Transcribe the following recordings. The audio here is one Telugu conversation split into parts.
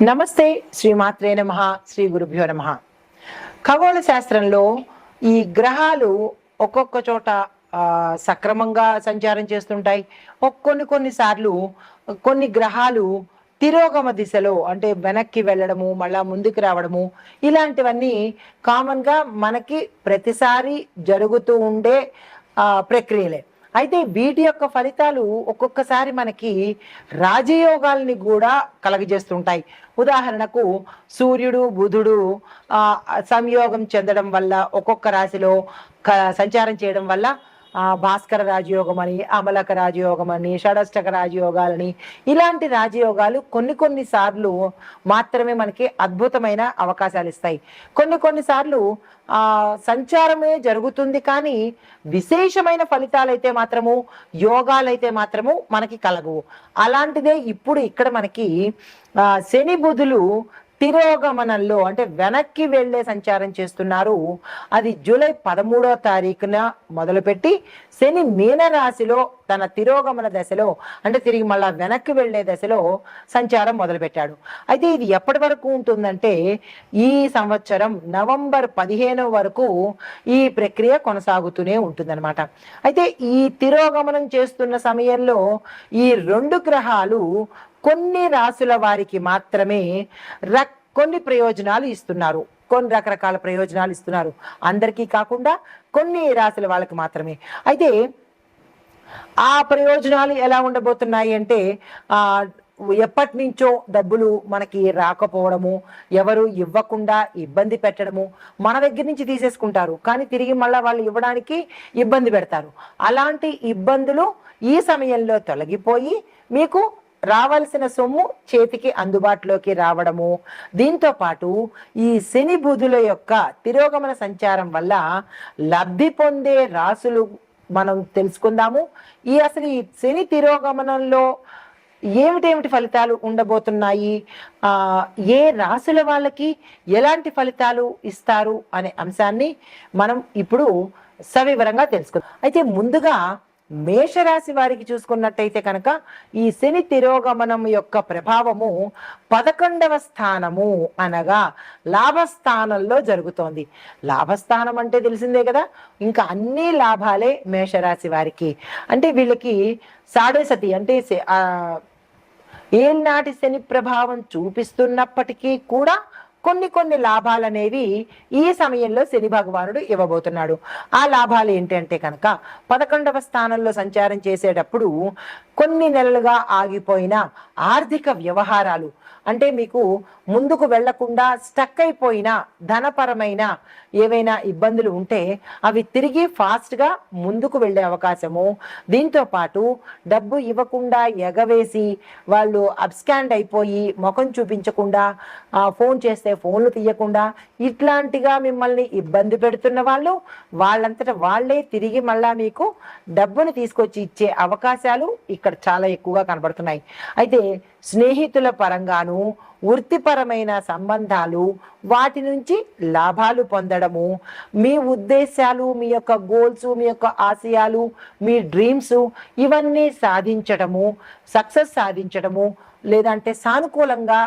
నమస్తే శ్రీమాత్రే నమః శ్రీ గురుభ్యో నమః. ఖగోళ శాస్త్రంలో ఈ గ్రహాలు ఒక్కొక్క చోట సక్రమంగా సంచారం చేస్తుంటాయి. కొన్నిసార్లు కొన్ని గ్రహాలు తిరోగమ దిశలో అంటే వెనక్కి వెళ్ళడము, మళ్ళా ముందుకు రావడము, ఇలాంటివన్నీ కామన్గా మనకి ప్రతిసారి జరుగుతూ ఉండే ప్రక్రియలే. అయితే వీటి యొక్క ఫలితాలు ఒక్కొక్కసారి మనకి రాజయోగాల్ని కూడా కలగజేస్తుంటాయి. ఉదాహరణకు సూర్యుడు బుధుడు సంయోగం చెందడం వల్ల ఒక్కొక్క రాశిలో సంచారం చేయడం వల్ల భాస్కర రాజయోగం అని, అమలక రాజయోగం అని, షడష్టక రాజయోగాలని, ఇలాంటి రాజయోగాలు కొన్ని సార్లు మాత్రమే మనకి అద్భుతమైన అవకాశాలు ఇస్తాయి. కొన్నిసార్లు సంచారమే జరుగుతుంది కానీ విశేషమైన ఫలితాలైతే మాత్రము, యోగాలైతే మాత్రము మనకి కలగవు. అలాంటిదే ఇప్పుడు ఇక్కడ మనకి శని బుధులు తిరోగమనంలో అంటే వెనక్కి వెళ్లే సంచారం చేస్తున్నారు. అది జూలై 13వ తారీఖున మొదలుపెట్టి శని మీన రాశిలో తన తిరోగమన దశలో అంటే తిరిగి మళ్ళా వెనక్కి వెళ్లే దశలో సంచారం మొదలుపెట్టాడు. అయితే ఇది ఎప్పటి వరకు ఉంటుందంటే ఈ సంవత్సరం నవంబర్ 15 వరకు ఈ ప్రక్రియ కొనసాగుతూనే ఉంటుందన్నమాట. అయితే ఈ తిరోగమనం చేస్తున్న సమయంలో ఈ రెండు గ్రహాలు కొన్ని రాసుల వారికి మాత్రమే కొన్ని ప్రయోజనాలు ఇస్తున్నారు, కొన్ని రకరకాల ప్రయోజనాలు ఇస్తున్నారు. అందరికీ కాకుండా కొన్ని రాశుల వాళ్ళకి మాత్రమే. అయితే ఆ ప్రయోజనాలు ఎలా ఉండబోతున్నాయి అంటే ఎప్పటి నుంచో డబ్బులు మనకి రాకపోవడము, ఎవరు ఇవ్వకుండా ఇబ్బంది పెట్టడము, మన దగ్గర నుంచి తీసేసుకుంటారు కానీ తిరిగి మళ్ళీ వాళ్ళు ఇవ్వడానికి ఇబ్బంది పెడతారు. అలాంటి ఇబ్బందులు ఈ సమయంలో తొలగిపోయి మీకు రావాల్సిన సొమ్ము చేతికి అందుబాటులోకి రావడము, దీంతో పాటు ఈ శని బుధుల యొక్క తిరోగమన సంచారం వల్ల లబ్ధి పొందే రాసులు మనం తెలుసుకుందాము. అసలు ఈ శని తిరోగమనంలో ఏమిటేమిటి ఫలితాలు ఉండబోతున్నాయి, ఏ రాసుల వాళ్ళకి ఎలాంటి ఫలితాలు ఇస్తారు అనే అంశాన్ని మనం ఇప్పుడు సవివరంగా తెలుసుకుందాం. అయితే ముందుగా మేషరాశి వారికి చూసుకున్నట్టయితే కనుక ఈ శని తిరోగమనం యొక్క ప్రభావము 11వ స్థానము అనగా లాభస్థానంలో జరుగుతోంది. లాభస్థానం అంటే తెలిసిందే కదా, ఇంకా అన్ని లాభాలే మేషరాశి వారికి. అంటే వీళ్ళకి సాడేసతి అంటే ఏనాటి శని ప్రభావం చూపిస్తున్నప్పటికీ కూడా కొన్ని లాభాలనేవి ఈ సమయంలో శని భగవానుడు ఇవ్వబోతున్నాడు. ఆ లాభాలు ఏంటంటే కనుక 11వ స్థానంలో సంచారం చేసేటప్పుడు కొన్ని నెలలుగా ఆగిపోయిన ఆర్థిక వ్యవహారాలు అంటే మీకు ముందుకు వెళ్లకుండా స్టక్ అయిపోయిన ధనపరమైన ఏవైనా ఇబ్బందులు ఉంటే అవి తిరిగి ఫాస్ట్గా ముందుకు వెళ్ళే అవకాశము, దీంతో పాటు డబ్బు ఇవ్వకుండా ఎగవేసి వాళ్ళు అబ్స్కాండ్ అయిపోయి ముఖం చూపించకుండా ఫోన్ చేస్తే ఫోన్లు తీయకుండా ఇట్లాంటిగా మిమ్మల్ని ఇబ్బంది పెడుతున్న వాళ్ళు వాళ్ళంతటా వాళ్ళే తిరిగి మళ్ళా మీకు డబ్బును తీసుకొచ్చి ఇచ్చే అవకాశాలు ఇక్కడ చాలా ఎక్కువగా కనబడుతున్నాయి. అయితే స్నేహితుల పరంగాను వృత్తిపరమైన సంబంధాలు వాటి నుంచి లాభాలు పొందడము, మీ ఉద్దేశాలు, మీ యొక్క గోల్స్, మీ యొక్క ఆశయాలు, మీ డ్రీమ్స్ ఇవన్నీ సాధించడము, సక్సెస్ సాధించడము, లేదంటే సానుకూలంగా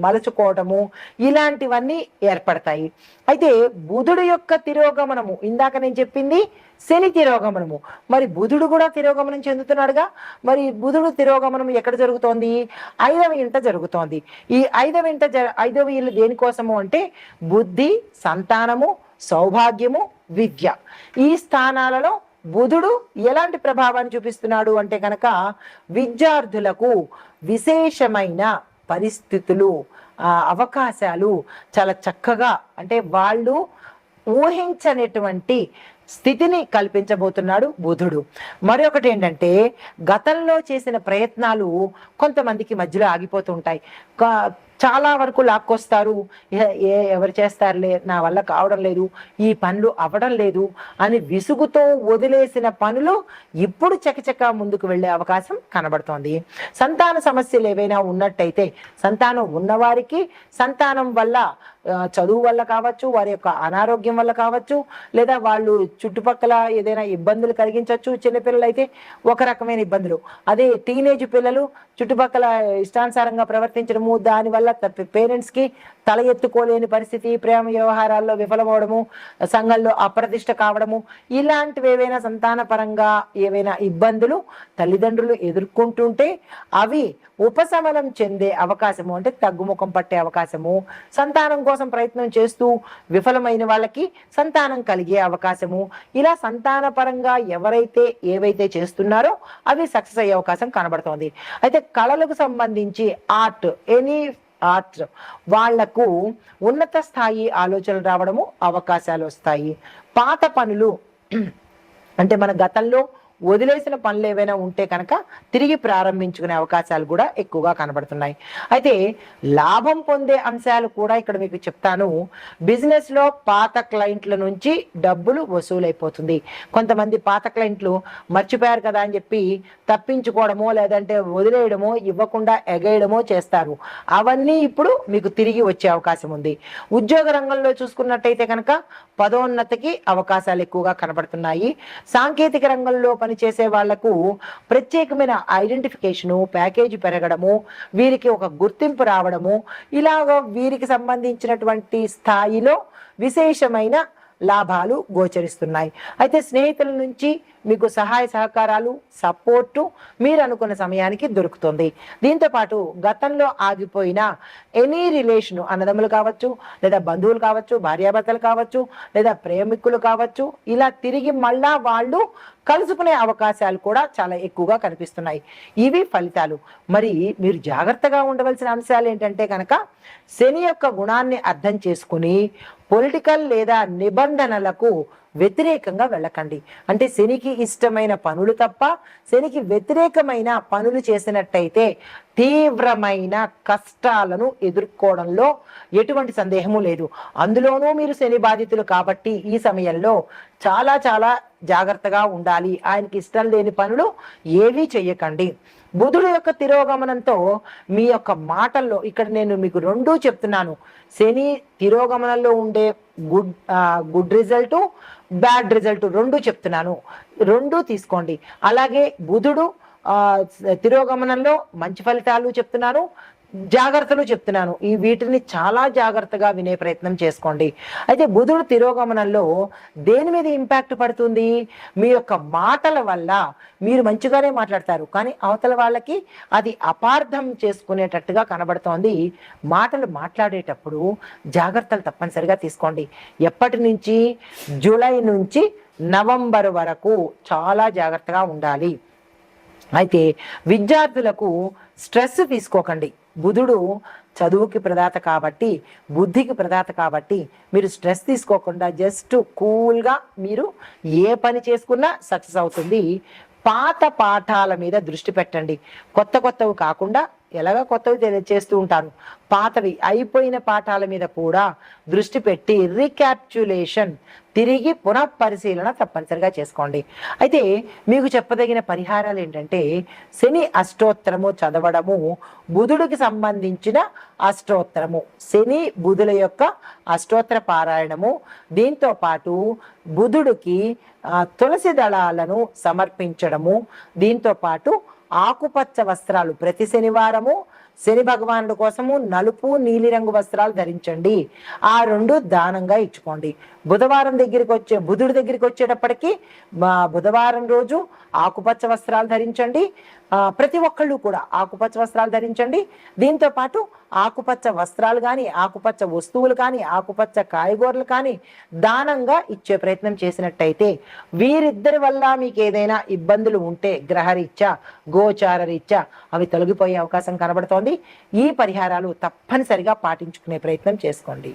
మలుచుకోవడము, ఇలాంటివన్నీ ఏర్పడతాయి. అయితే బుధుడు యొక్క తిరోగమనము, ఇందాక నేను చెప్పింది శని తిరోగమనము, మరి బుధుడు కూడా తిరోగమనం చెందుతున్నాడుగా. మరి బుధుడు తిరోగమనం ఎక్కడ జరుగుతోంది? 5వ ఇంట జరుగుతోంది. ఈ 5వ ఇల్లు దేనికోసము అంటే బుద్ధి, సంతానము, సౌభాగ్యము, విద్య. ఈ స్థానాలలో బుధుడు ఎలాంటి ప్రభావాన్ని చూపిస్తున్నాడు అంటే కనుక విద్యార్థులకు విశేషమైన పరిస్థితులు, అవకాశాలు చాలా చక్కగా అంటే వాళ్ళు ఊహించనటువంటి స్థితిని కల్పించబోతున్నాడు బుధుడు. మరొకటి ఏంటంటే గతంలో చేసిన ప్రయత్నాలు కొంతమందికి మధ్యలో ఆగిపోతూ ఉంటాయి. చాలా వరకు లాక్కొస్తారు, ఎవరు చేస్తారులే, నా వల్ల కావడం లేదు, ఈ పనులు అవ్వడం లేదు అని విసుగుతో వదిలేసిన పనులు ఇప్పుడు చకచక ముందుకు వెళ్ళే అవకాశం కనబడుతోంది. సంతాన సమస్యలు ఏవైనా ఉన్నట్టయితే సంతానం ఉన్నవారికి సంతానం వల్ల చదువు వల్ల కావచ్చు, వారి యొక్క అనారోగ్యం వల్ల కావచ్చు, లేదా వాళ్ళు చుట్టుపక్కల ఏదైనా ఇబ్బందులు కలిగించవచ్చు. చిన్నపిల్లలు అయితే ఒక రకమైన ఇబ్బందులు, అదే టీనేజ్ పిల్లలు చుట్టుపక్కల ఇష్టానుసారంగా ప్రవర్తించడము, దానివల్ల వల్ల పేరెంట్స్కి తల ఎత్తుకోలేని పరిస్థితి, ప్రేమ వ్యవహారాల్లో విఫలమవడము, సంఘంలో అప్రతిష్ట కావడము, ఇలాంటివి ఏవైనా సంతాన పరంగా ఏవైనా ఇబ్బందులు తల్లిదండ్రులు ఎదుర్కొంటుంటే అవి ఉపశమనం చెందే అవకాశము, అంటే తగ్గుముఖం పట్టే అవకాశము, సంతానం కోసం ప్రయత్నం చేస్తూ విఫలమైన వాళ్ళకి సంతానం కలిగే అవకాశము, ఇలా సంతాన పరంగా ఎవరైతే ఏవైతే చేస్తున్నారో అవి సక్సెస్ అయ్యే అవకాశం కనబడుతోంది. అయితే కళలకు సంబంధించి ఆర్ట్ వాళ్లకు ఉన్నత స్థాయి ఆలోచనలు రావడము, అవకాశాలు వస్తాయి. పాత పనులు అంటే మన గతంలో వదిలేసిన పనులు ఏవైనా ఉంటే కనుక తిరిగి ప్రారంభించుకునే అవకాశాలు కూడా ఎక్కువగా కనబడుతున్నాయి. అయితే లాభం పొందే అంశాలు కూడా ఇక్కడ మీకు చెప్తాను. బిజినెస్లో పాత క్లయింట్ల నుంచి డబ్బులు వసూలైపోతుంది. కొంతమంది పాత క్లయింట్లు మర్చిపోయారు కదా అని చెప్పి తప్పించుకోవడమో లేదంటే వదిలేయడమో ఇవ్వకుండా ఎగేయడమో చేస్తారు. అవన్నీ ఇప్పుడు మీకు తిరిగి వచ్చే అవకాశం ఉంది. ఉద్యోగ రంగంలో చూసుకున్నట్టయితే కనుక పదోన్నతికి అవకాశాలు ఎక్కువగా కనబడుతున్నాయి. సాంకేతిక రంగంలో పనిచేసే వాళ్లకు ప్రత్యేకమైన ఐడెంటిఫికేషను, ప్యాకేజీ పెరగడము, వీరికి ఒక గుర్తింపు రావడము, ఇలాగ వీరికి సంబంధించినటువంటి స్థాయిలో విశేషమైన లాభాలు గోచరిస్తున్నాయి. అయితే స్నేహితుల నుంచి మీకు సహాయ సహకారాలు, సపోర్టు మీరు అనుకున్న సమయానికి దొరుకుతుంది. దీంతోపాటు గతంలో ఆగిపోయిన ఎనీ రిలేషను, అన్నదమ్ములు కావచ్చు, లేదా బంధువులు కావచ్చు, భార్యాభర్తలు కావచ్చు, లేదా ప్రేమికులు కావచ్చు, ఇలా తిరిగి మళ్ళా వాళ్ళు కలుసుకునే అవకాశాలు కూడా చాలా ఎక్కువగా కనిపిస్తున్నాయి. ఇవి ఫలితాలు. మరి మీరు జాగ్రత్తగా ఉండవలసిన అంశాలు ఏంటంటే కనుక శని యొక్క గుణాన్ని అర్థం చేసుకుని పొలిటికల్ లేదా నిబంధనలకు వ్యతిరేకంగా వెళ్ళకండి. అంటే శనికి ఇష్టమైన పనులు తప్ప శనికి వ్యతిరేకమైన పనులు చేసినట్టయితే తీవ్రమైన కష్టాలను ఎదుర్కోవడంలో ఎటువంటి సందేహము లేదు. అందులోనూ మీరు శని బాధితులు కాబట్టి ఈ సమయంలో చాలా చాలా జాగ్రత్తగా ఉండాలి. ఆయనకి ఇష్టం లేని పనులు ఏవీ చెయ్యకండి. బుధుడు యొక్క తిరోగమనంతో మీ యొక్క మాటల్లో ఇక్కడ నేను మీకు రెండూ చెప్తున్నాను. శని తిరోగమనంలో ఉండే గుడ్ రిజల్ట్, బ్యాడ్ రిజల్ట్ రెండు చెప్తున్నాను. రెండు తీసుకోండి. అలాగే బుధుడు తిరోగమనంలో మంచి ఫలితాలు చెప్తున్నాను, జాగ్రత్తలు చెప్తున్నాను. ఈ వీటిని చాలా జాగ్రత్తగా వినే ప్రయత్నం చేసుకోండి. అయితే బుధుడు తిరోగమనంలో దేని మీద ఇంపాక్ట్ పడుతుంది? మీ యొక్క మాటల వల్ల మీరు మంచిగానే మాట్లాడతారు, కానీ అవతల వాళ్ళకి అది అపార్థం చేసుకునేటట్టుగా కనబడుతోంది. మాటలు మాట్లాడేటప్పుడు జాగ్రత్తలు తప్పనిసరిగా తీసుకోండి. ఎప్పటి నుంచి? జూలై నుంచి నవంబర్ వరకు చాలా జాగ్రత్తగా ఉండాలి. అయితే విద్యార్థులకు స్ట్రెస్ తీసుకోకండి. బుధుడు చదువుకి ప్రదాత కాబట్టి, బుద్ధికి ప్రదాత కాబట్టి మీరు స్ట్రెస్ తీసుకోకుండా జస్ట్ కూల్గా మీరు ఏ పని చేసుకున్నా సక్సెస్ అవుతుంది. పాత పాఠాల మీద దృష్టి పెట్టండి. కొత్తవి కాకుండా ఎలాగా కొత్తవి చేస్తూ ఉంటారు, పాతవి అయిపోయిన పాఠాల మీద కూడా దృష్టి పెట్టి రీక్యాప్చులేషన్, తిరిగి పునఃపరిశీలన తప్పనిసరిగా చేసుకోండి. అయితే మీకు చెప్పదగిన పరిహారాలు ఏంటంటే శని అష్టోత్తరము చదవడము, బుధుడికి సంబంధించిన అష్టోత్తరము, శని బుధుల యొక్క అష్టోత్తర పారాయణము, దీంతో పాటు బుధుడికి తులసి దళాలను సమర్పించడము, దీంతో పాటు ఆకుపచ్చ వస్త్రాలు ప్రతి శనివారము శని భగవానుడి కోసము నలుపు నీలిరంగు వస్త్రాలు ధరించండి. ఆ రెండు దానంగా ఇచ్చుకోండి. బుధుడి దగ్గరికి వచ్చేటప్పటికి బుధవారం రోజు ఆకుపచ్చ వస్త్రాలు ధరించండి. ప్రతి ఒక్కళ్ళు కూడా ఆకుపచ్చ వస్త్రాలు ధరించండి. దీంతో పాటు ఆకుపచ్చ వస్త్రాలు కానీ, ఆకుపచ్చ వస్తువులు కానీ, ఆకుపచ్చ కాయగూరలు కానీ దానంగా ఇచ్చే ప్రయత్నం చేసినట్టయితే వీరిద్దరి వల్ల మీకు ఏదైనా ఇబ్బందులు ఉంటే గ్రహరీత్యా, గోచార రీత్యా అవి తొలగిపోయే అవకాశం కనబడుతోంది. ఈ పరిహారాలు తప్పనిసరిగా పాటించుకునే ప్రయత్నం చేసుకోండి.